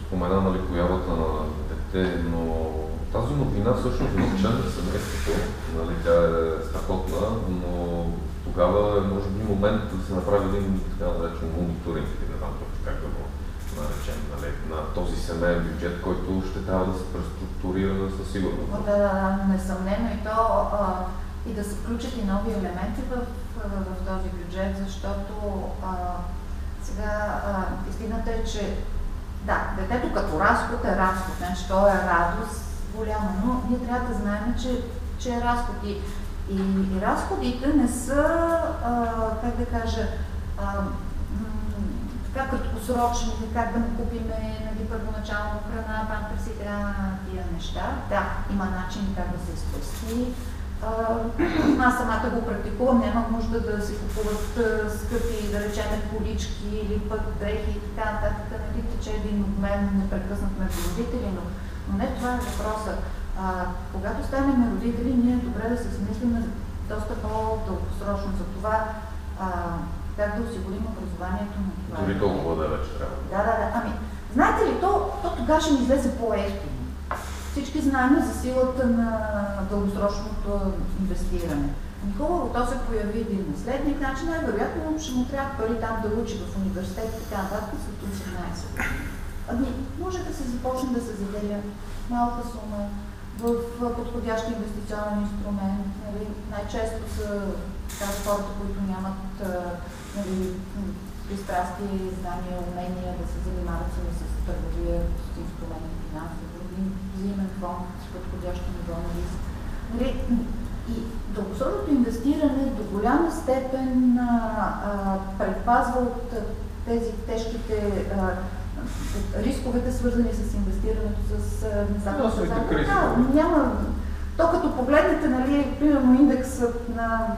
спомена, нали, появата на дете, но тази новина всъщност е член на семейството, нали, тя е страхотна, но тогава е може би момент да се направи един така наречен мониторинг, не знам точно как да го наречем, нали, на този семейен бюджет, който ще трябва да се преструктурира със сигурност. Да, несъмнено и то и да се включат и нови елементи в този бюджет, защото сега истината е, че да, детето като разход е разход, значи то е радост голяма, но ние трябва да знаем, че е разход и разходите не са, как да кажа, така краткосрочни, как да му купиме първоначално храна, памперси, тия неща. Да, има начин как да се спести. Аз самата го практикувам, няма нужда да се купуват скъпи, да речем, колички или пък дрехи и така нататък. Нали, тече един обмен непрекъснат между родители, но не това е въпроса. Когато станем родители, ние е добре да се смислим доста по-дългосрочно за това как да осигурим образованието на това. Дори толкова да вече трябва. Да. Ами, знаете ли, то тогава ще ни излезе по-евтино. Всички знаем за силата на дългосрочното инвестиране. Хубаво, то се появи един наследник, значи най-вероятно ще му трябва пари там да учи в университет и така нататък след 18 години. Ами, може да се започне да се заделя малка сума в подходящ инвестиционен инструмент. Нали, най-често са хората, които нямат пристрастие, знания, умения да се занимават с търговия, с инструменти, финансови, взаимен фонд с подходящо ниво на риск. И дългосрочното инвестиране до голяма степен предпазва от тези тежките рисковете, свързани с инвестирането, с няма. То като погледнете, нали, примерно индексът на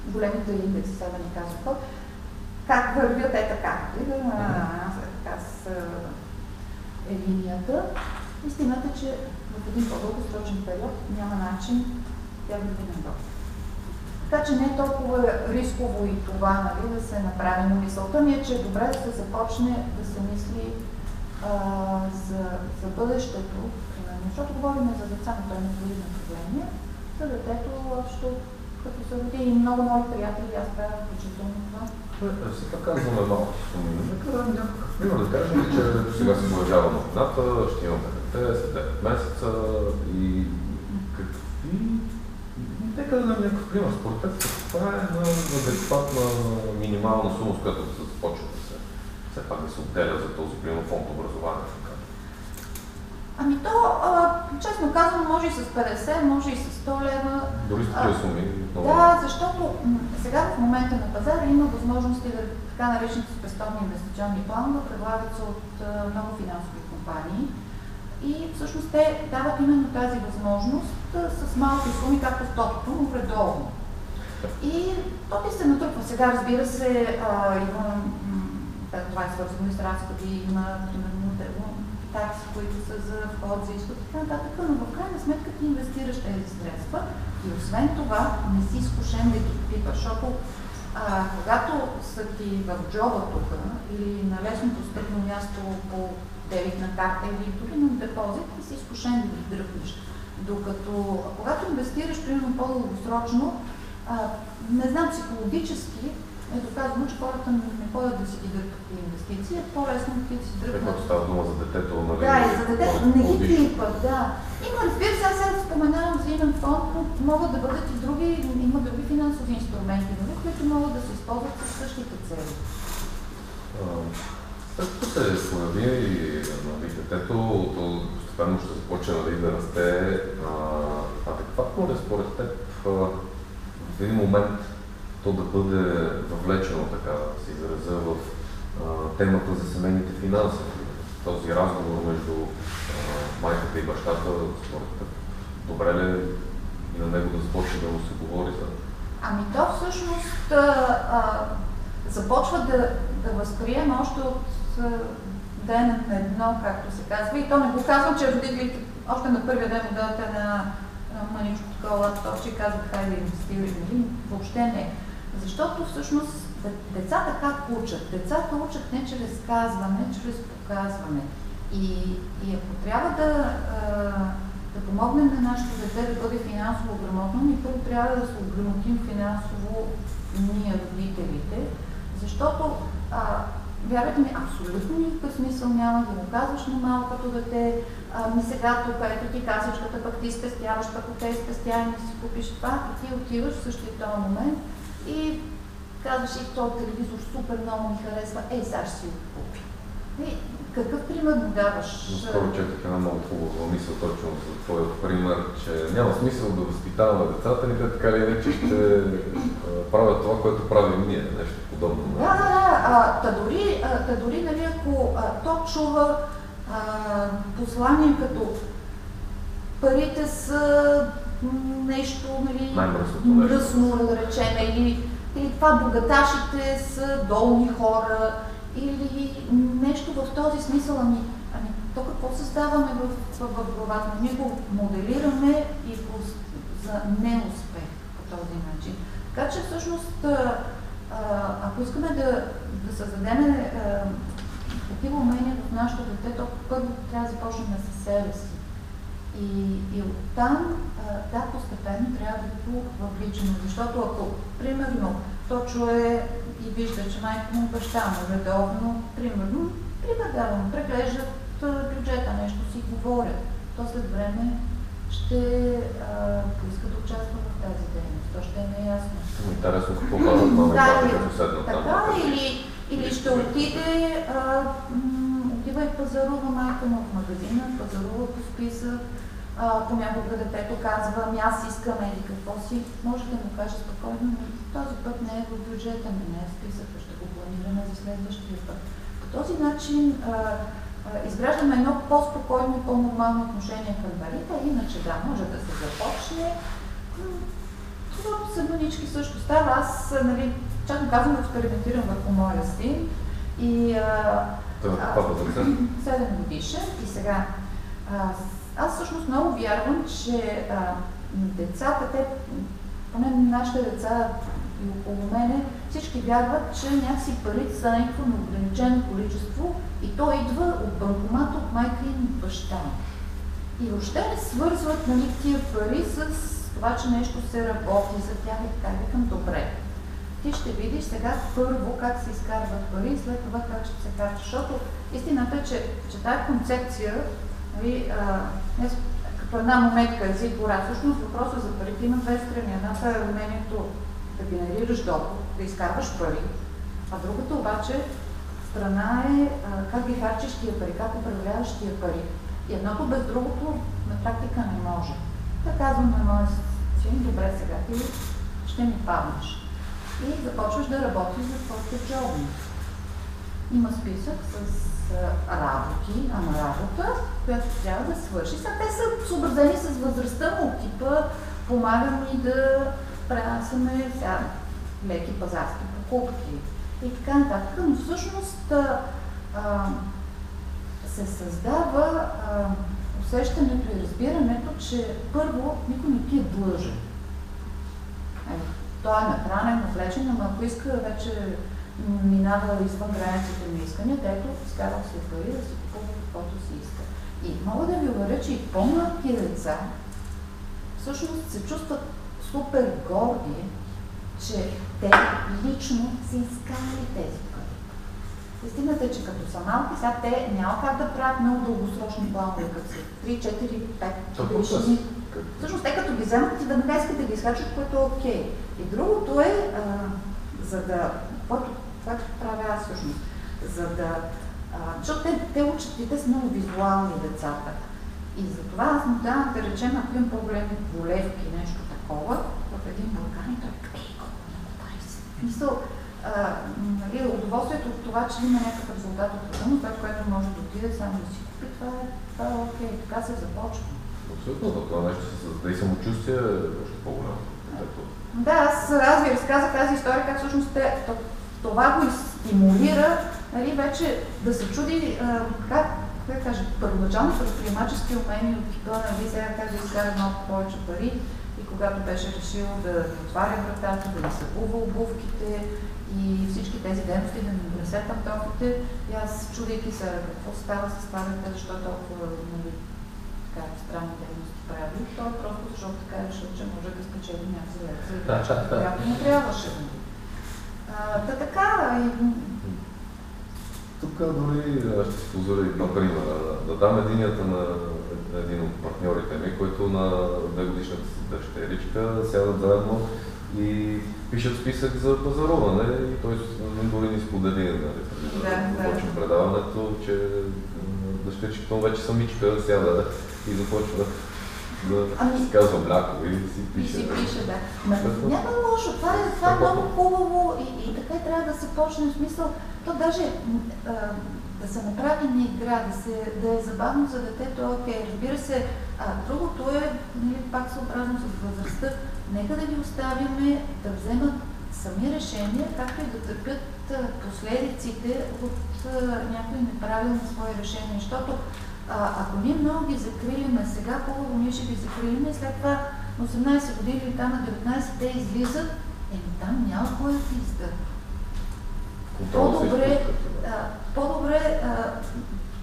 големите индекси, сега да ни казват, как вървят така, така с линията. Истината е, че в един по-дългосрочен период няма начин тя да бъде надолу. Така че не е толкова рисково и това, нали, да се направи, но мисълта ми е, че е добре да се започне да се мисли за бъдещето, защото говорим за деца, но той не е направление, за детето общо като се роди и много мои приятели, аз правя включително това. Все пак казваме малко суми. Нека някакъв пример да кажем, че сега се уважава новината, ще имаме дете след 9 месеца и какви... Нека да дадем някакъв пример. Според теб, това е една адекватна минимална сума, с която да се започва да се все пак да се отделя за този пример фонд образование. Ами то, честно казвам, може и с 50, може и с 100 лева. Дори с тези суми? Да, защото сега в момента на пазара има възможности да така наречените спестовни инвестиционни планове предлагат се от много финансови компании и всъщност те дават именно тази възможност с малки суми, както в тотото, но редовно. И то ти се натрупва. Сега, разбира се, има, това е свързано и с разходи, има примерно такси, които са за вход, за изход и така нататък, но в крайна сметка ти инвестираш тези средства и освен това не си изкушен да ги пипаш, защото когато са ти в джоба тук или на лесно достъпно място по дебитна карта или дори на депозит, ти си изкушен да ги дръпнеш. Докато когато инвестираш примерно по-дългосрочно, не знам, психологически е доказано, че хората не ходят да си ги дърпат по инвестиции, е по-лесно да си дръпнат. Когато става дума за детето, нали? Да, и за детето не ги клипат, да. Има, разбира се, аз сега споменавам взаимен фонд, но могат да бъдат и други, има други финансови инструменти, които могат да се използват със същите цели. След като се появи и детето, постепенно ще започне да расте. Адекватно ли според теб в един момент то да бъде въвлечено, така да се изразя, в темата за семейните финанси? Този разговор между майката и бащата, според теб, добре ли и на него да започне да му се говори за... Ами то всъщност започва да възприема още от ден на едно, както се казва. И то не го казвам, че родителите още на първия ден му дадат една мъничко такова лаптопче и казват, хайде инвестирай, нали? Въобще не. Защото всъщност Децата как учат? Децата учат не чрез казване, чрез показване. И ако трябва да помогнем на нашето дете да бъде финансово грамотно, ние първо трябва да се ограмотим финансово ние, родителите, защото вярвайте ми, абсолютно никакъв смисъл няма да го казваш на малкото дете, ми сега тук, ето ти касичката, пък ти спестяваш, пък от тези спестявания си купиш това, и ти отиваш в същия този момент и казваш и този телевизор супер много ми харесва, сега ще си го купи. Какъв пример му даваш? Скоро четох една много хубава мисъл точно за твоят пример, че няма смисъл да възпитаваме децата ни, те така или иначе ще правят това, което правим ние, нещо подобно. Та дори нали, ако то чува послание като парите са нещо, нали, мръсно, да речем, или това богаташите са долни хора, или нещо в този смисъл, то какво създаваме в главата? Ние го моделираме и за неуспех по този начин. Така че всъщност, ако искаме да създадем такива умения в нашото дете, то първо трябва да започнем със себе си. И оттам, постепенно трябва да го въвличаме, защото ако, примерно, то чуе и вижда, че майка му, баща му редовно, примерно, преглеждат бюджета, нещо си говорят, то след време ще поиска да участва в тази дейност, то ще е неясно. Интересно какво правят мами, като седнат там. Така, или ще отиде, отива и пазарува майка му в магазина, пазарува по списък, понякога детето казва, аз искам или какво си, може да му каже спокойно, но този път не е в бюджета ми, не е в списъка, ще го планираме за следващия път. По този начин изграждаме едно по-спокойно и по-нормално отношение към парите, иначе може да се започне. Това са манички също става. Аз, чакам казвам, експериментирам върху моя син и 7 годишен и сега аз всъщност много вярвам, че децата, поне нашите деца и около мене, всички вярват, че някакси парите са някакво неограничено количество и то идва от банкомата, от майка и баща. И въобще не свързват тия пари с това, че нещо се работи за тях и така викам добре. Ти ще видиш сега първо как се изкарват пари и след това как ще се харчат, защото истината е, че тази концепция, като една монетка е зигора, всъщност въпросът за парите има две страни. Едната е умението да генерираш доход, да изкарваш пари, а другата обаче страна е как ги харчиш тия пари, как управляваш тия пари. И едното без другото на практика не може. Да казвам на моя син, добре сега ти ще ми паднеш. И започваш да работиш за твоите джоби. Има списък с работи, работа, която трябва да свърши. Сега те са съобразени с възрастта му, типа помагам ни да пренасяме леки пазарски покупки и така нататък. Но всъщност се създава усещането и разбирането, че първо никой не ти е длъжен. Той е нахранен, облечен, но ако иска вече минава извън границите на исканията, ето, изкарвам си пари да си купува каквото си иска. И мога да ви уверя, че и по-малки деца всъщност се чувстват супер горди, че те лично са изкарали тези пари. Истината е, че като са малки, сега те няма как да правят много дългосрочни планове, като са 3, 4, 5 годишни. Всъщност те като ги вземат и веднага искат да ги изхарчат, което е окей. И другото е, за да, което правя аз всъщност, защото те учат и те са много визуални децата. И затова аз му давам, да речем, ако имам по-големи волевки, нещо такова, в един буркан и той колко много пари си. Мисъл, удоволствието от това, че има някакъв резултат от труда му, което може да отиде само да си купи, това е окей, така се започва. Абсолютно, това нещо се създаде и самочувствие още по-голямо. Да, аз ви разказах тази история, как всъщност това го стимулира, вече да се чуди първоначално предприемачески умения от типа, сега как да изкара малко повече пари и когато беше решил да отваря вратата, да изсъбува обувките и всички тези дейности да не донесе пантофите. И аз, чудейки се какво става с това дете, защо толкова така странни дейности прави, то е просто защото така е решил, че може да спечели някаква лекция, която му трябваше. Да така тук дори ще си позволя един пример. Да дам единията на един от партньорите ми, който на 2-годишната си дъщеричка сядат заедно и пишат списък за пазаруване и той дори ни сподели, започва предаването, че дъщеричката му вече самичка сяда и започва да си казва мляко и си пише. И си пише, да. Няма лошо, това е много хубаво и така и трябва да се почне, в смисъл, то даже да се направи на игра, да е забавно за детето, окей. Разбира се, другото е, пак съобразно с възрастта, нека да ги оставяме да вземат сами решения, както и да търпят последиците от някои неправилни свои решения, защото ако ние много ги закрилиме сега, хубаво ние ще ги закрилиме и след това на 18 години или там на 19 те излизат, там няма кой да ти издържа. По-добре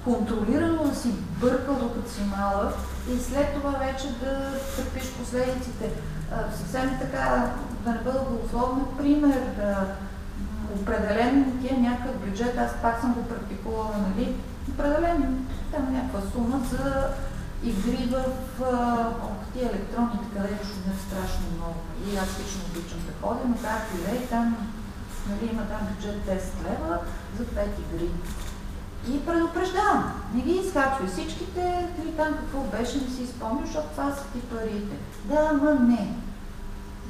контролирано да си бъркал докато си малък и след това вече да търпиш последиците. Съвсем така, да не бъда голословен пример, определен ти е някакъв бюджет, аз пак съм го практикувала, нали? Определен там някаква сума за игри в тия електроните, където шумят страшно много. И аз лично обичам да ходя, но както и да там, нали, има там бюджет 10 лева за 5 игри. И предупреждавам, не ги изхарчвай всичките, или там какво беше, не си спомня, защото това са ти парите. Да, ама не.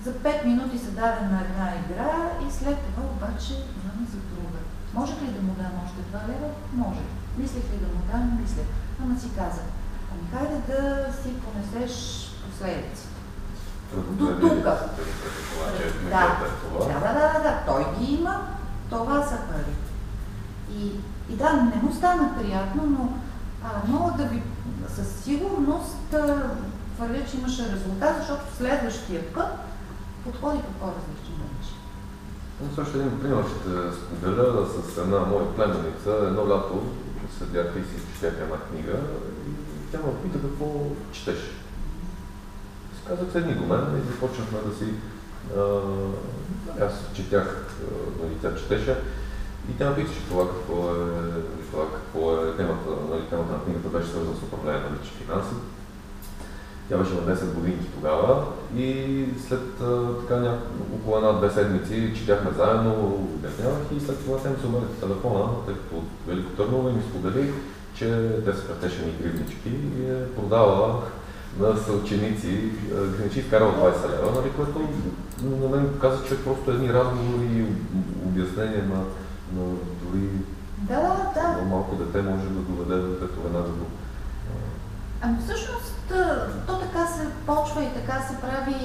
За 5 минути се даде на една игра и след това обаче няма за друга. Може ли да му дам още 2 лева? Може. Мислех ли да му дам? Мислех. Ама си казах, хайде да си понесеш последиците. До тук. Да. Той ги има, това са пари. И да, не му стана приятно, но мога да ви със сигурност твърдя, че имаше резултат, защото следващия път подходи по по-различен начин. Също един пример ще споделя с една моя племеница. Едно лято седях и си четях една книга и тя ме пита какво четеш. Си казах, седни до мен и започнахме да си... аз четях, тя четеше и тя ме питаше това какво е темата. Темата на книгата беше свързана с управление на лични финанси. Тя беше на 10 години тогава и след около 1-2 седмици четяхме заедно, обяснявах и след това тя ми се обади по телефона, тъй като от Велико Търново и ми сподели, че те са претешени гривнички и е продала на съученици, гривнички изкарала 20 лева, нали, което на мен показва, че просто едни разговори и обяснения на дори малко дете може да доведе детето веднага до... Ами всъщност, то така се почва и така се прави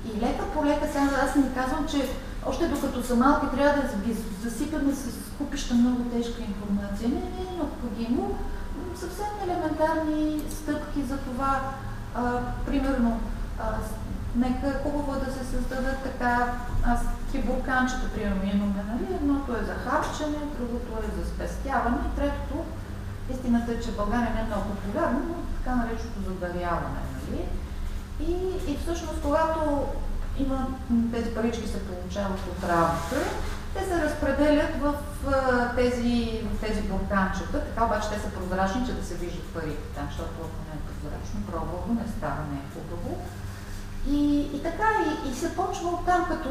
и лека по лека. Сега аз не казвам, че още докато са малки трябва да ги засипаме с купища много тежка информация. Не е необходимо. Съвсем елементарни стъпки за това. Примерно, нека хубаво да се създадат така, аз 3 бурканчета, примерно, имаме, нали? Едното е за харчене, другото е за спестяване и третото, истината е, че в България не е много популярно, но така нареченото задаряване, нали? И всъщност, когато тези парички се получават от работа, те се разпределят в тези бурканчета, така обаче те са прозрачни, че да се виждат парите там, защото ако не е прозрачно, пробвало не става, не е хубаво. И така, и се почва от там, като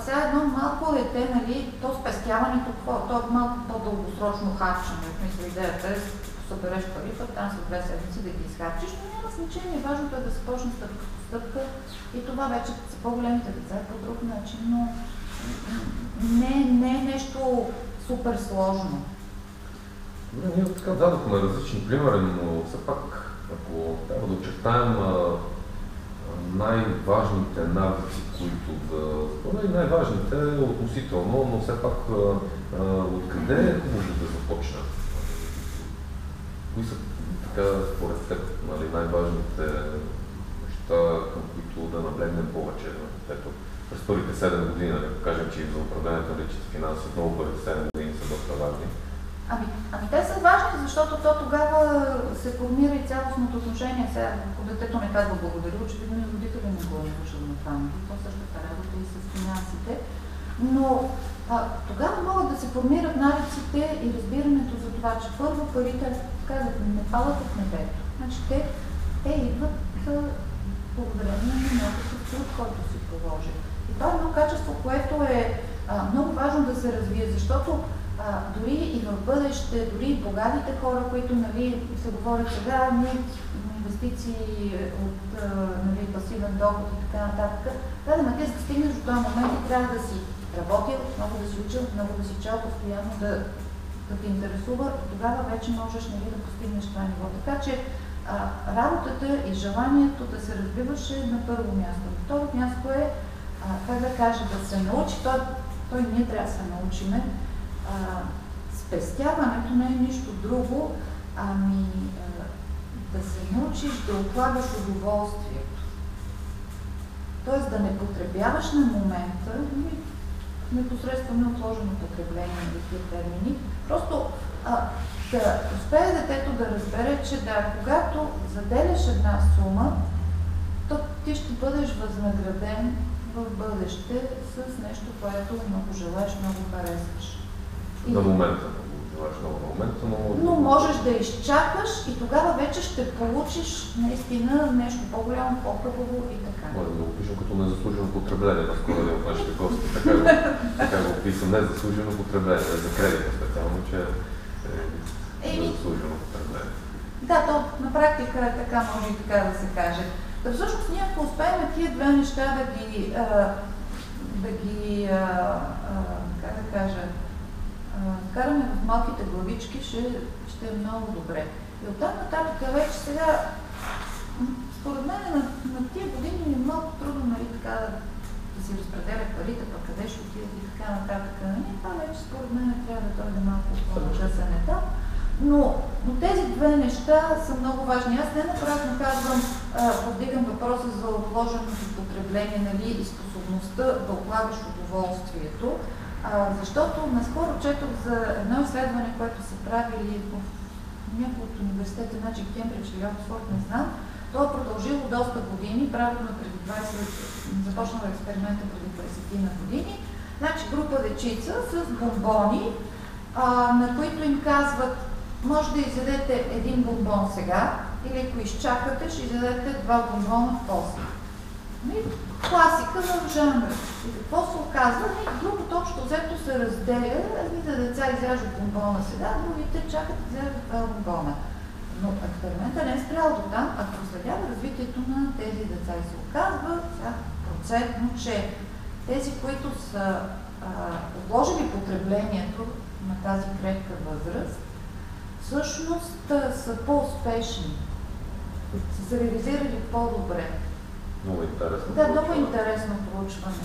сега едно малко дете, нали, то спестяването, то е малко по-дългосрочно харчене. В смисъл, идеята е, като събереш пари, път там след 2 седмици да ги изхарчиш, но няма значение. Важното е да се почне стъпка по стъпка и това вече за по-големите деца е по друг начин, но не е нещо супер сложно. Ние така дадохме различни примери, но все пак, ако трябва да очертаем най-важните навици, които най-важните относително, но все пак откъде може да започне? Кои са така според теб най-важните неща, към които да наблегнем повече на детето? през първите 7 години, да кажем, че и за управлението на личните финанси отново първите 7 години са доста важни? Ами те са важни, защото то тогава се формира и цялостното отношение. Сега, ако детето не казва благодаря, очевидно и родители не го научат на това. То същата работа и с финансите. Но тогава могат да се формират навиците и разбирането за това, че първо парите, казват, не падат от небето. Значи те идват благодарение на някакъв труд, който си положи. И това е едно качество, което е много важно да се развие, защото дори и в бъдеще, дори и богатите хора, които се говорят сега, инвестиции от пасивен доход и така нататък, да ти да стигнеш до този момент и трябва да си работил, много да си учил, много да си чел постоянно, да те интересува, тогава вече можеш да постигнеш това ниво. Така че работата и желанието да се развиваше на първо място. На второ място е, да се научи, той ние трябва да се научиме. Спестяването не е нищо друго, ами да се научиш да отлагаш удоволствието. Тоест да не потребяваш на момента, непосредствено отложено потребление на тези термини, просто да успее детето да разбере, че когато заделяш една сума, то ти ще бъдеш възнаграден в бъдеще с нещо, което много желаеш, много харесваш. На момента, желаеш много на момента, но можеш да изчакаш и тогава вече ще получиш наистина нещо по-голямо, по-хубаво и така. Може да го пишем като незаслужено потребление, наскоро един от нашите гости, така го описам, незаслужено потребление, за кредита специално, че е незаслужено потребление. Да, то на практика е така, може и така да се каже. Да всъщност ние ако успеем тия две неща караме в малките главички, ще е много добре. И оттам нататък вече сега, според мен на тия години е малко трудно да си разпределя парите, пък къде ще отидат и така нататък. Това вече според мен трябва да дойде малко по-късен етап. Но тези две неща са много важни. Аз не напразно казвам, повдигам въпроса за отложеното потребление, и способността да отлагаш удоволствието, защото наскоро четох за едно изследване, което са правили в някои от университета, значи Кембридж или Оксфорд, не знам. То е продължило доста години, правилно преди 20, започнал експеримента преди 20 на години. Значи група дечица с бомбони, на които им казват, може да изядете един бомбон сега, или ако изчакате, ще изядете 2 бомбона после. Класика в жанра. И какво се оказва? Групата общо взето се разделя, едните деца изяждат бомбона сега, другите чакат да изяждат 2 бомбона. Но експериментът не е спрял до там, а проследява развитието на тези деца и се оказва процентно, че тези, които са отложили потреблението на тази крехка възраст, всъщност са по-успешни, са се реализирали по-добре. Много интересно. Да, много интересно проучване.